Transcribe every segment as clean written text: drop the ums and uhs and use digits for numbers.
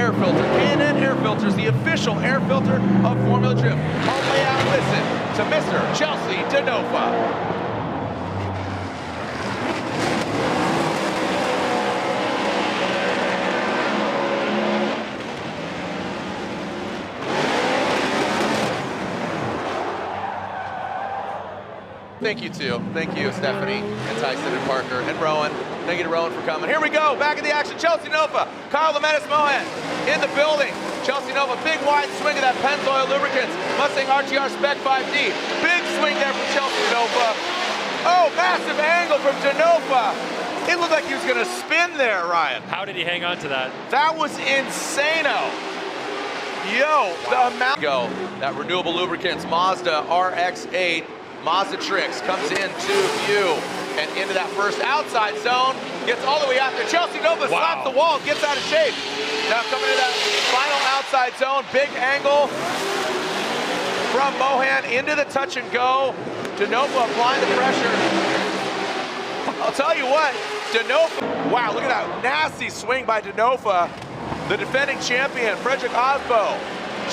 air filter. K&N Air Filters, the official air filter of Formula Drift. Home layout, listen to Mr. Chelsea DENOFA. Thank you, too. Thank you, Stephanie, and Tyson, and Parker, and Rowan. Thank you to Rowan for coming. Here we go, back in the action. Chelsea DENOFA, Kyle Lametis Mohan in the building. Chelsea DENOFA, big wide swing of that Pennzoil Lubricants Mustang RTR Spec 5D. Big swing there from Chelsea DENOFA. Oh, massive angle from DENOFA. It looked like he was going to spin there, Ryan. How did he hang on to that? That was insano. Yo, the amount. Go, that Renewable Lubricants Mazda RX-8. Mazda Tricks comes in to view and into that first outside zone, gets all the way out there. Chelsea DENOFA slaps the wall, gets out of shape. Now coming to that final outside zone, big angle from Mohan into the touch and go. DENOFA applying the pressure. I'll tell you what, DENOFA, wow, look at that nasty swing by DENOFA. The defending champion, Frederick Osbo,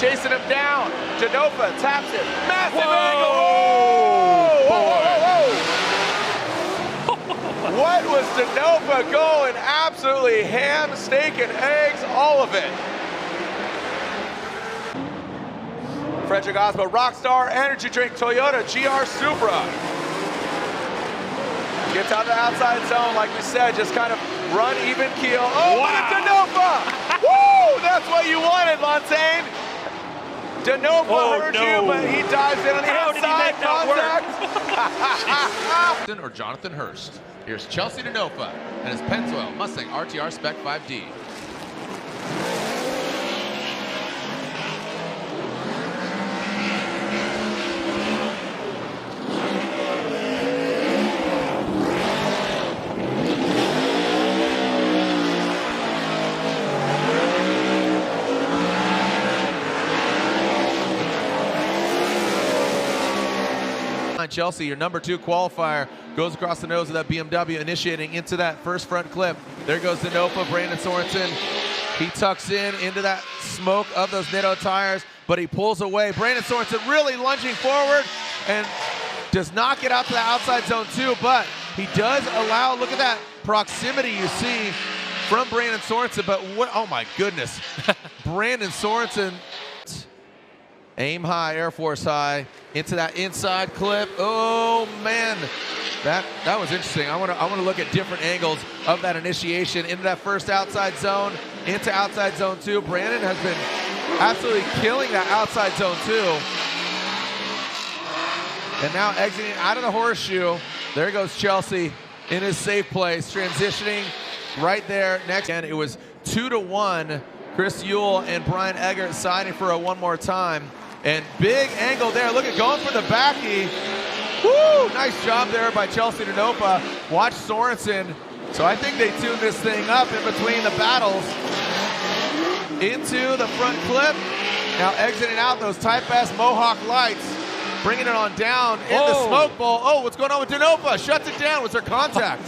chasing him down. DENOFA taps it. Massive angle. Whoa, whoa, whoa, whoa. What was DENOFA going? Absolutely ham, steak, and eggs, all of it. Frederick Osbo, Rockstar Energy Drink, Toyota GR Supra. Gets out of the outside zone, like we said, just kind of run even keel. Oh, wow. Look at DENOFA. Woo, that's what you wanted, Montaigne. DENOFA heard you, but he dives in on the inside contact. Or Jonathan Hurst. Here's Chelsea DENOFA and his Pennzoil Mustang RTR Spec 5D. Chelsea, your number 2 qualifier, goes across the nose of that BMW, initiating into that first front clip. There goes DENOFA, Brandon Sorensen. He tucks into that smoke of those Nitto tires, but he pulls away. Brandon Sorensen really lunging forward and does not get out to the outside zone 2, but he does allow, look at that proximity you see from Brandon Sorensen, but what, oh my goodness. Brandon Sorensen, aim high, Air Force high, into that inside clip. Oh man, that was interesting. I want to look at different angles of that initiation into that first outside zone, into outside zone 2. Brandon has been absolutely killing that outside zone 2. And now exiting out of the horseshoe. There goes Chelsea in his safe place, transitioning right there next. And it was 2-1. Chris Yule and Brian Eggert signing for a one more time. And big angle there. Look at going for the backy. Woo! Nice job there by Chelsea DENOFA. Watch Sorensen. So I think they tuned this thing up in between the battles. Into the front clip. Now exiting out those type-ass Mohawk lights. Bringing it on down in the smoke bowl. Oh, what's going on with DENOFA? Shuts it down. Was there contact?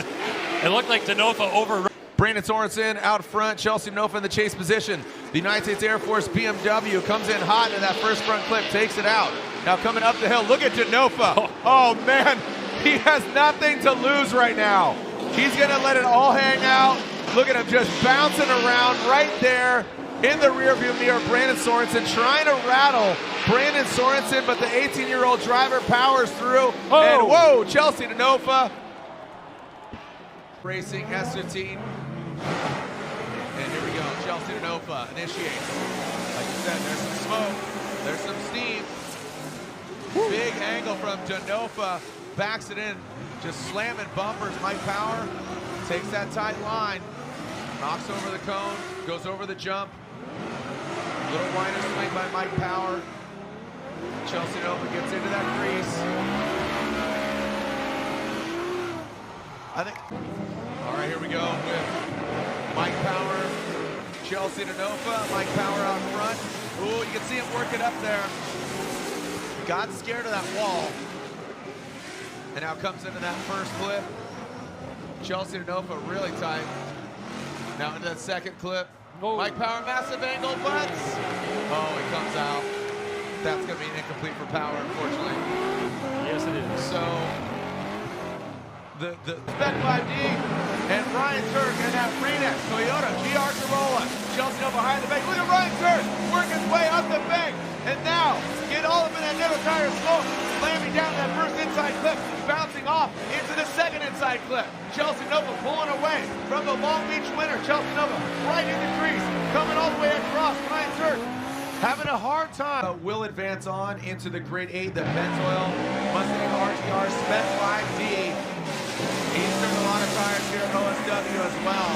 It looked like DENOFA over. Brandon Sorensen out front, Chelsea DENOFA in the chase position. The United States Air Force BMW comes in hot in that first front clip, takes it out. Now coming up the hill, look at DENOFA. Oh man, he has nothing to lose right now. He's gonna let it all hang out. Look at him just bouncing around right there in the rearview mirror. Brandon Sorensen trying to rattle Brandon Sorensen, but the 18-year-old driver powers through. And whoa, Chelsea DENOFA. Racing S15. And here we go, Chelsea DENOFA initiates. Like you said, there's some smoke, there's some steam. Big angle from DENOFA, backs it in, just slamming bumpers. Mike Power takes that tight line, knocks over the cone, goes over the jump. Little wider swing by Mike Power. Chelsea DENOFA gets into that crease. I think, all right, here we go with Mike Power, Chelsea DENOFA. Mike Power out front. Ooh, you can see him working up there. Got scared of that wall. And now comes into that first clip. Chelsea DENOFA really tight. Now into that second clip. Whoa. Mike Power, massive angle, but oh, he comes out. That's going to be an incomplete for Power, unfortunately. Yes, it is. So the Spec 5D and Ryan Turk and that Freenet Toyota GR Corolla. Chelsea Nova behind the bank. Look at Ryan Turk working his way up the bank. And now, get all up in that middle tire smoke, slamming down that first inside clip, bouncing off into the second inside clip. Chelsea Nova pulling away from the Long Beach winner. Chelsea Nova right in the crease, coming all the way across. Ryan Turk having a hard time. Will advance on into the Grade 8, the Benzoil Mustang RTR Spec 5D. Eastern a lot of tires here at OSW as well.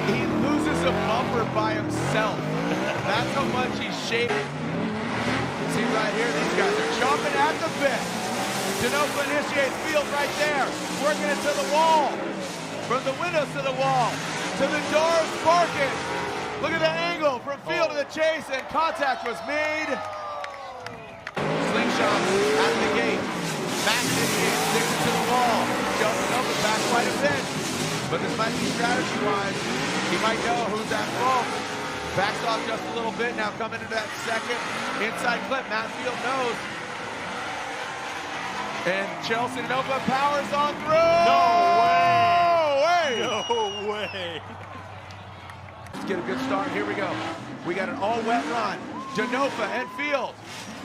He loses a bumper by himself. That's how much he's shaking. See right here, these guys are chomping at the bit. DENOFA initiates field right there, working it to the wall. From the windows to the wall, to the doors sparking. Look at the angle from field to the chase, and contact was made. Slingshot at the gate. Max initiates, sticks it to the wall. Chelsea Nova back quite a bit. But this might be strategy-wise. He might know who's at fault. Backs off just a little bit, now coming into that second inside clip. Matt Field knows. And Chelsea Nova powers on through. No way. No way! Let's get a good start. Here we go. We got an all-wet run. DENOFA and Field.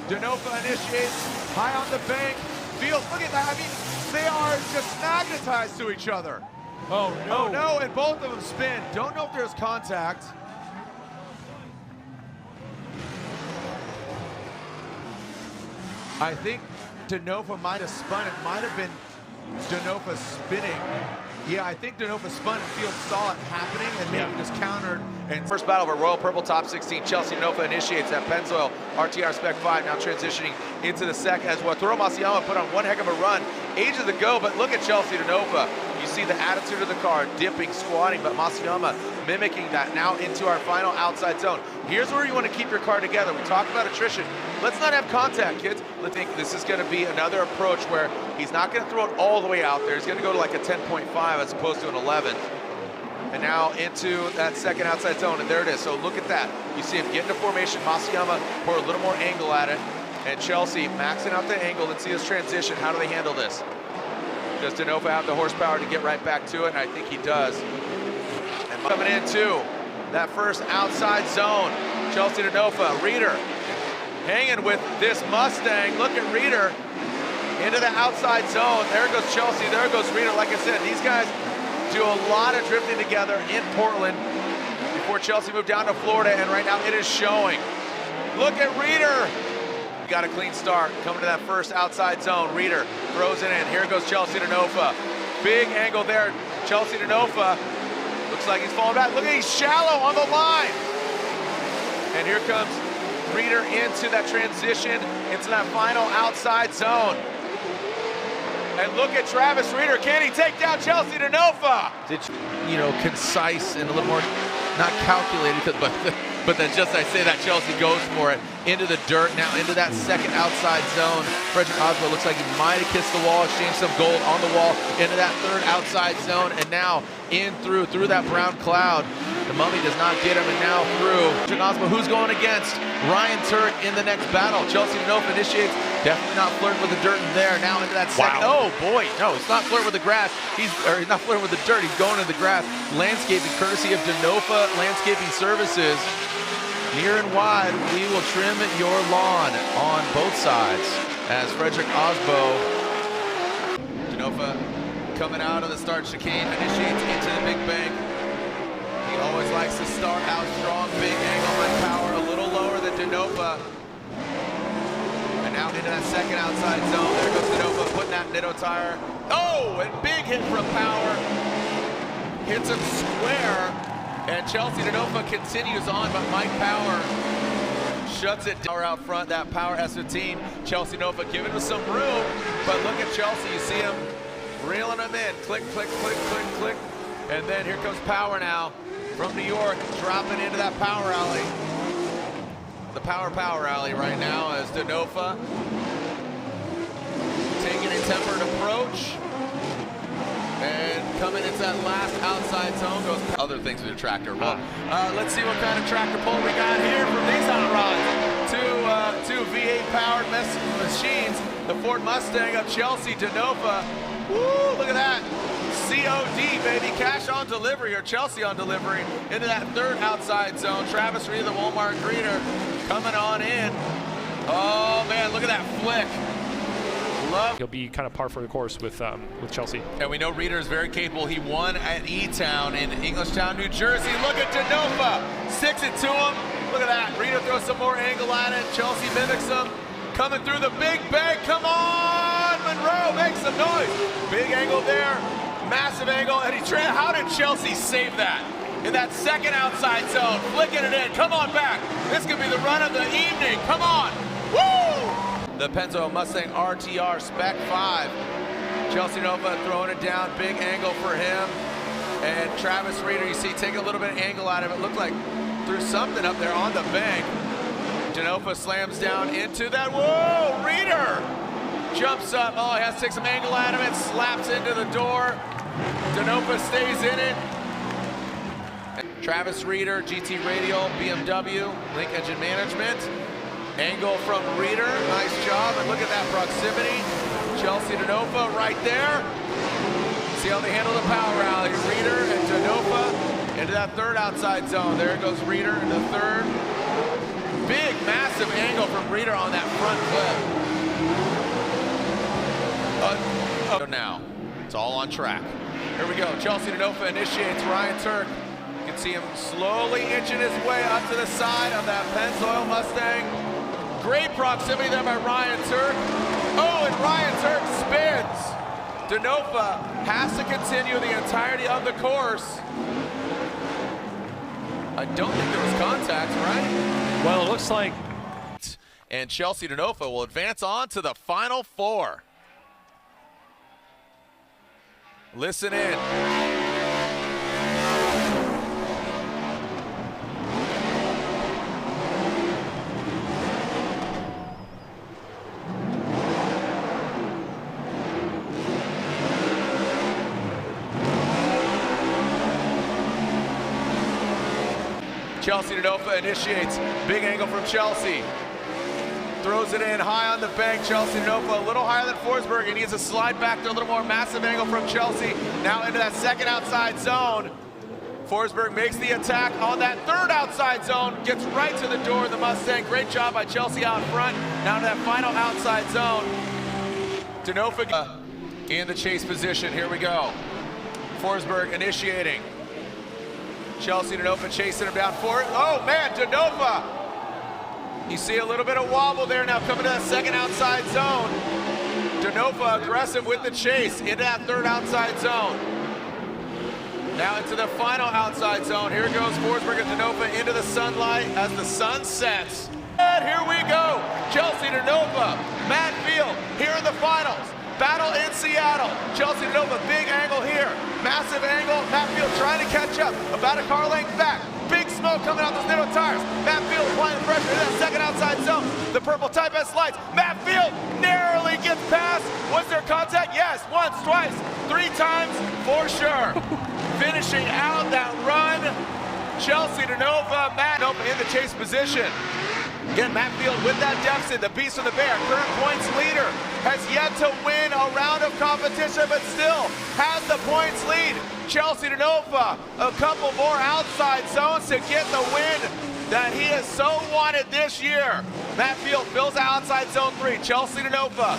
DENOFA initiates high on the bank. Field, look at that. I mean, they are just magnetized to each other. Oh, no. Oh, no, and both of them spin. Don't know if there's contact. I think DENOFA might have spun. It might have been DENOFA spinning. Yeah, I think DENOFA spun and Field saw it happening and maybe just countered. And first battle of a Royal Purple Top 16. Chelsea Nova initiates that Pennzoil RTR Spec 5, now transitioning into the second as well. Toru Masayama put on one heck of a run ages ago, but look at Chelsea Nova. You see the attitude of the car, dipping, squatting, but Masayama mimicking that now into our final outside zone. Here's where you want to keep your car together. We talked about attrition. Let's not have contact, kids. I think this is going to be another approach where he's not going to throw it all the way out there. He's going to go to like a 10.5 as opposed to an 11. And now into that second outside zone, and there it is. So look at that. You see him get into formation. Masayama pour a little more angle at it. And Chelsea maxing out the angle. Let's see his transition. How do they handle this? Does DENOFA have the horsepower to get right back to it? And I think he does. And coming into that first outside zone, Chelsea DENOFA, Reeder hanging with this Mustang. Look at Reeder into the outside zone. There goes Chelsea, there goes Reeder. Like I said, these guys do a lot of drifting together in Portland before Chelsea moved down to Florida, and right now it is showing. Look at Reeder. Got a clean start coming to that first outside zone. Reeder throws it in. Here goes Chelsea DENOFA. Big angle there. Chelsea DENOFA looks like he's falling back. Look at, he's shallow on the line. And here comes Reeder into that transition, into that final outside zone. And look at Travis Reeder. Can he take down Chelsea DENOFA? It's, you know, concise and a little more, not calculated, but then just I say that Chelsea goes for it into the dirt, now into that second outside zone. Frederick Oswald looks like he might have kissed the wall, exchanged some gold on the wall, into that third outside zone, and now in through that brown cloud. The Mummy does not get him, and now through Frederick Oswald, who's going against Ryan Turk in the next battle. Chelsea DENOFA initiates, definitely not flirting with the dirt in there. Now into that second. Wow. Oh boy, no, it's not flirting with the grass. He's not flirting with the dirt. He's going into the grass. Landscaping courtesy of DENOFA Landscaping Services. Near and wide, we will trim your lawn on both sides as Frederick Osbo. DENOFA coming out of the start chicane, initiates into the big bank. He always likes to start out strong, big angle, high power, a little lower than DENOFA. And now into that second outside zone. There goes DENOFA putting that Nitto tire. Oh, and big hit from Power. Hits him square. And Chelsea DENOFA continues on, but Mike Power shuts it down out front. That Power S15. Chelsea DENOFA giving him some room, but look at Chelsea. You see him reeling him in. Click, click, click, click, click. And then here comes Power now from New York, dropping into that Power alley. the power rally right now as DENOFA taking a tempered approach and coming into that last outside zone. Goes other things with the tractor. Well, let's see what kind of tractor pull we got here from these hot rods. Two V8 powered machines. The Ford Mustang of Chelsea, DENOFA. Woo, look at that. COD, baby, cash on delivery, or Chelsea on delivery, into that third outside zone. Travis Reed, the Walmart greeter, coming on in. Oh man, look at that flick. He'll be kind of par for the course with Chelsea. And we know Reeder is very capable. He won at E-Town in Englishtown, New Jersey. Look at DENOFA, sticks it to him. Look at that, Reeder throws some more angle at it. Chelsea mimics him. Coming through the big bank, come on, Monroe, make some noise. Big angle there, massive angle, and how did Chelsea save that? In that second outside zone, flicking it in, come on back. This could be the run of the evening, come on, woo! The Penzo Mustang RTR Spec 5. Chelsea DENOFA throwing it down, big angle for him. And Travis Reeder, you see, take a little bit of angle out of it. Looked like threw something up there on the bank. DENOFA slams down into that, whoa, Reeder! Jumps up, oh, he has to take some angle out of it, slaps into the door. DENOFA stays in it. And Travis Reeder, GT Radial, BMW, Link Engine Management. Angle from Reeder, nice job, and look at that proximity. Chelsea DENOFA right there. See how they handle the power rally. Reeder and DENOFA into that third outside zone. There goes Reeder in the third. Big, massive angle from Reeder on that front flip. Now, it's all on track. Here we go, Chelsea DENOFA initiates Ryan Turk. You can see him slowly inching his way up to the side of that Pennzoil Mustang. Great proximity there by Ryan Turk. Oh, and Ryan Turk spins. DENOFA has to continue the entirety of the course. I don't think there was contact, right? Well, it looks like. And Chelsea DENOFA will advance on to the final four. Listen in. Chelsea DENOFA initiates, big angle from Chelsea. Throws it in high on the bank. Chelsea DENOFA a little higher than Forsberg. He needs to slide back to a little more massive angle from Chelsea. Now into that second outside zone. Forsberg makes the attack on that third outside zone. Gets right to the door of the Mustang. Great job by Chelsea out front. Now to that final outside zone. DENOFA in the chase position. Here we go. Forsberg initiating. Chelsea DENOFA chasing him down for it. Oh man, DENOFA! You see a little bit of wobble there now coming to that second outside zone. DENOFA aggressive with the chase into that third outside zone. Now into the final outside zone. Here goes Forsberg and DENOFA into the sunlight as the sun sets. And here we go. Chelsea DENOFA, Matt Field here in the finals. Battle in Seattle. Chelsea DENOFA, big angle here. Massive angle. Matt Field trying to catch up. About a car length back. Big smoke coming out those middle tires. Matt Field applying the pressure in that second outside zone. The purple Type S lights. Matt Field narrowly gets past. Was there contact? Yes. Once, twice, three times for sure. Finishing out that run. Chelsea DENOFA, Matt DENOFA in the chase position. Again, Matt Field with that deficit, the beast of the bear, current points leader, has yet to win a round of competition, but still has the points lead. Chelsea DENOFA, a couple more outside zones to get the win that he has so wanted this year. Matt Field fills outside zone 3. Chelsea DENOFA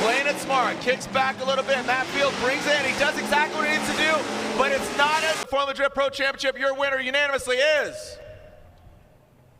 playing it smart, kicks back a little bit. Matt Field brings it in. He does exactly what he needs to do, but it's not as the Fórmula Drift Pro Championship. Your winner unanimously is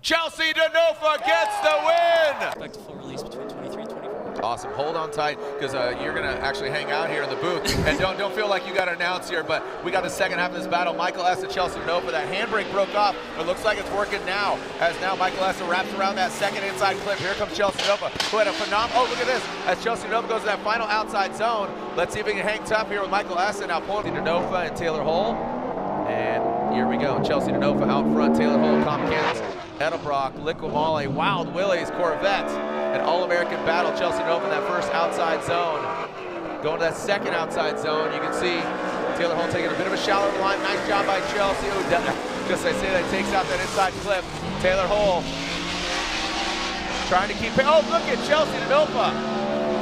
Chelsea DENOFA gets the win! Expect a full release between 23 and 24. Awesome, hold on tight, because you're gonna actually hang out here in the booth. And don't feel like you got to announce here, but we got the second half of this battle. Michael S. and Chelsea DENOFA, that handbrake broke off. It looks like it's working now, as now Michael S. wraps around that second inside clip. Here comes Chelsea DENOFA, who had a phenomenal, oh look at this, as Chelsea DENOFA goes to that final outside zone. Let's see if he can hang tough here with Michael S. and now pulling DENOFA and Taylor Hull. And here we go, Chelsea DENOFA out front, Taylor Hull, Comp Cans Edelbrock, Liquimale, Wild Willie's, Corvette, an All-American battle. Chelsea DENOFA in that first outside zone. Going to that second outside zone, you can see Taylor Hull taking a bit of a shallow line. Nice job by Chelsea. Ooh, just I say that, takes out that inside clip. Taylor Hull trying to keep, oh, look at Chelsea DENOFA.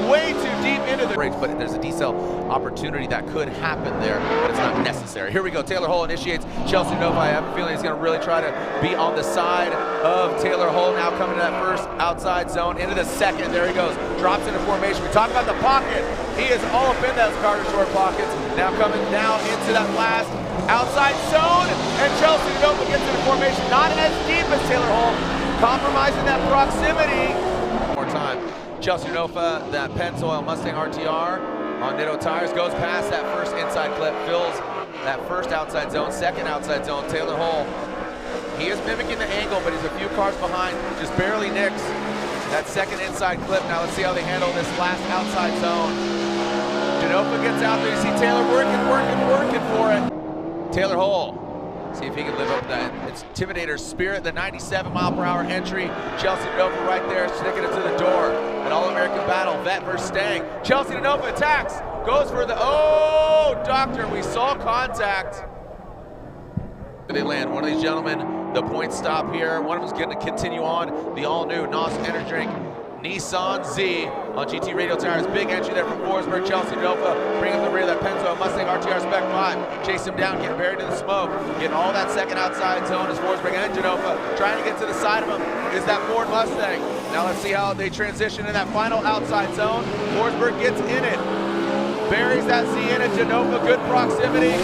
Way too deep into the brakes, but there's a decel opportunity that could happen there, but it's not necessary. Here we go, Taylor Hull initiates Chelsea DENOFA. I have a feeling he's gonna really try to be on the side of Taylor Hull, now coming to that first outside zone, into the second, there he goes, drops into formation. We talk about the pocket. He is all up in those Carter Short pockets, now coming down into that last outside zone, and Chelsea DENOFA gets into formation, not as deep as Taylor Hull, compromising that proximity. One more time. Chelsea DENOFA, that Pennzoil Mustang RTR on Ditto tires, goes past that first inside clip, fills that first outside zone, second outside zone. Taylor Hull, he is mimicking the angle, but he's a few cars behind, just barely nicks that second inside clip. Now let's see how they handle this last outside zone. DENOFA gets out there, you see Taylor working for it. Taylor Hull, see if he can live up to that Intimidator spirit, the 97-mile-per-hour entry. Chelsea DENOFA right there, sticking it to the door. An All-American battle, Vet versus Stang. Chelsea DENOFA attacks, goes for the, oh, doctor, we saw contact. They land, one of these gentlemen, the point stop here. One of them's gonna continue on the all-new NOS Energy Drink Nissan Z on GT Radial tires. Big entry there from Forsberg. Chelsea DENOFA bringing up the rear of that Pennzoil Mustang RTR Spec 5. Chase him down, getting buried in the smoke. Getting all that second outside zone as Forsberg and DENOFA trying to get to the side of him is that Ford Mustang. Now let's see how they transition in that final outside zone. Forsberg gets in it. Buries that Z in it. DENOFA, good proximity.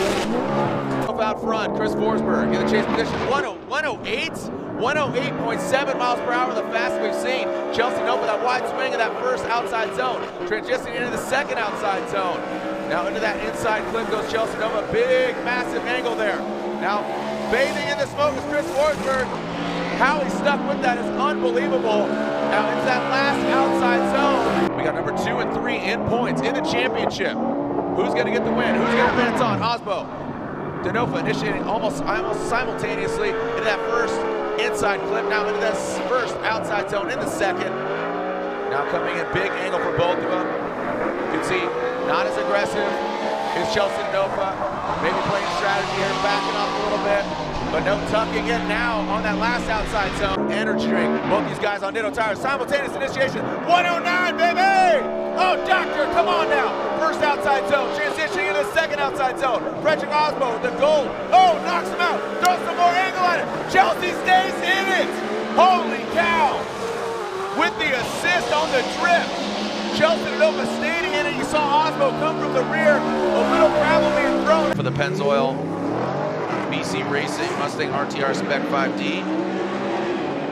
Out front, Chris Forsberg in the chase position. 108.7 miles per hour, the fastest we've seen. Chelsea DENOFA, that wide swing of that first outside zone, transitioning into the second outside zone. Now into that inside clip goes Chelsea DENOFA, big, massive angle there. Now bathing in the smoke is Chris Forsberg. How he stuck with that is unbelievable. Now into that last outside zone. We got number 2 and 3 in points in the championship. Who's gonna get the win? Who's gonna advance on? Osbo. DENOFA initiating almost simultaneously into that first inside clip, now into this first outside zone in the second. Now coming in big angle for both of them. You can see not as aggressive is Chelsea DENOFA. Maybe playing strategy here, backing off a little bit, but no tucking in now on that last outside zone. Energy drink, both these guys on Ditto tires, simultaneous initiation. 109, baby! Oh, doctor, come on now. First outside zone, transitioning into the second outside zone. Frederick Osbo with the goal. Oh, knocks him out, throws some more angle at it. Chelsea stays in it. Holy cow. With the assist on the drift. Chelsea DENOFA staying in it. You saw Osbo come from the rear. A little gravel being thrown. For the Pennzoil BC Racing Mustang RTR Spec 5D.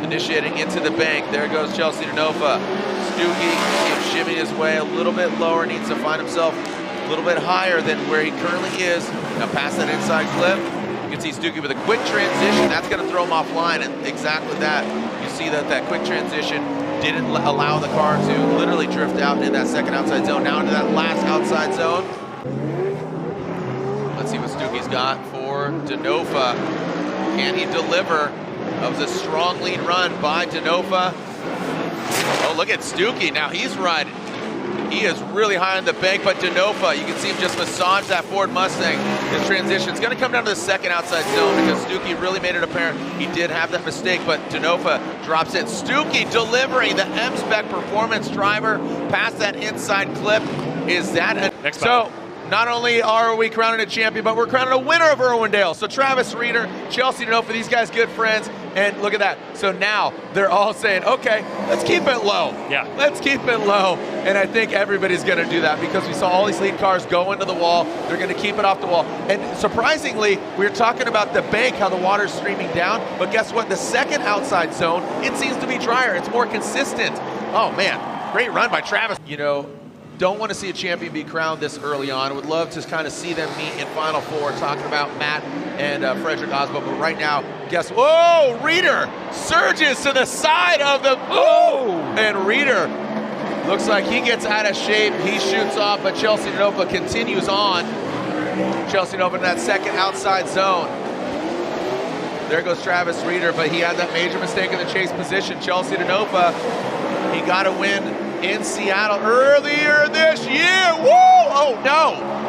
Initiating into the bank. There goes Chelsea DENOFA. Stuckey keeps shimmying his way a little bit lower, needs to find himself a little bit higher than where he currently is. Now past that inside clip, you can see Stuckey with a quick transition. That's going to throw him offline, and exactly that. You see that quick transition didn't allow the car to literally drift out in that second outside zone. Now into that last outside zone. Let's see what Stuckey's got for DENOFA. Can he deliver? That was a strong lead run by DENOFA. Oh, look at Stuckey. Now he's riding. He is really high on the bank, but DENOFA, you can see him just massage that Ford Mustang. His transition is going to come down to the second outside zone because Stuckey really made it apparent he did have that mistake, but DENOFA drops it. Stuckey delivering the M-Spec performance driver past that inside clip. Is that a... Next so, not only are we crowning a champion, but we're crowning a winner of Irwindale. So Travis Reeder, Chelsea DENOFA, these guys good friends. And look at that. So now they're all saying, okay, let's keep it low. Yeah. Let's keep it low. And I think everybody's going to do that because we saw all these lead cars go into the wall. They're going to keep it off the wall. And surprisingly, we were talking about the bank, how the water's streaming down. But guess what? The second outside zone, it seems to be drier. It's more consistent. Oh, man. Great run by Travis. You know, don't want to see a champion be crowned this early on. Would love to kind of see them meet in Final Four, talking about Matt and Frederick Osbo. But right now, guess, whoa, Reeder surges to the side of the, oh, and Reeder looks like he gets out of shape. He shoots off, but Chelsea DENOFA continues on. Chelsea DENOFA in that second outside zone. There goes Travis Reeder, but he had that major mistake in the chase position. Chelsea DENOFA, he got a win in Seattle earlier this year. Woo! Oh no!